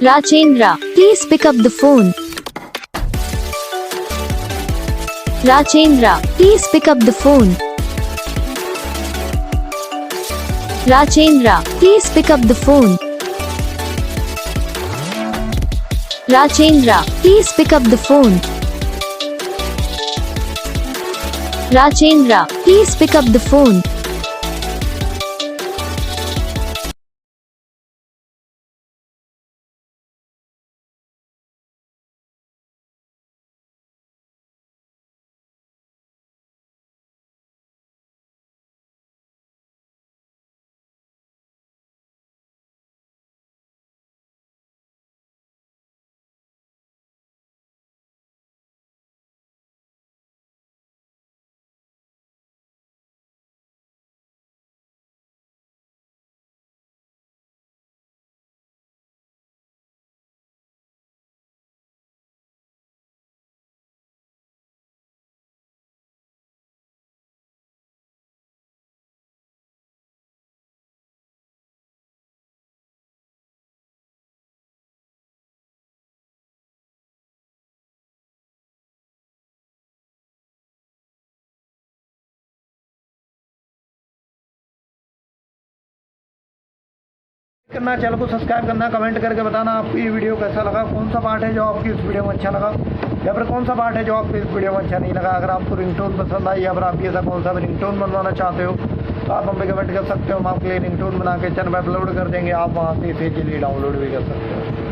Rajendra, please pick up the phone. Rajendra, please pick up the phone. Rajendra, please pick up the phone. Rajendra, please pick up the phone. Rajendra, please pick up the phone. करना, channel को subscribe करना, comment करके बताना आपको ये video कैसा लगा, कौन सा पार्ट है जो आपकी इस वीडियो में अच्छा लगा या फिर कौन सा पार्ट है जो आपको इस वीडियो में अच्छा नहीं लगा। अगर आपको रिंगटोन पसंद आई या फिर आप ऐसा कौन सा भी रिंगटोन बनवाना चाहते हो तो आप हमें कमेंट कर सकते हो। हम आपके लिए रिंगटोन बना के चैनल पर अपलोड कर देंगे, आप वहाँ से इसे इजीली डाउनलोड भी कर सकते हो।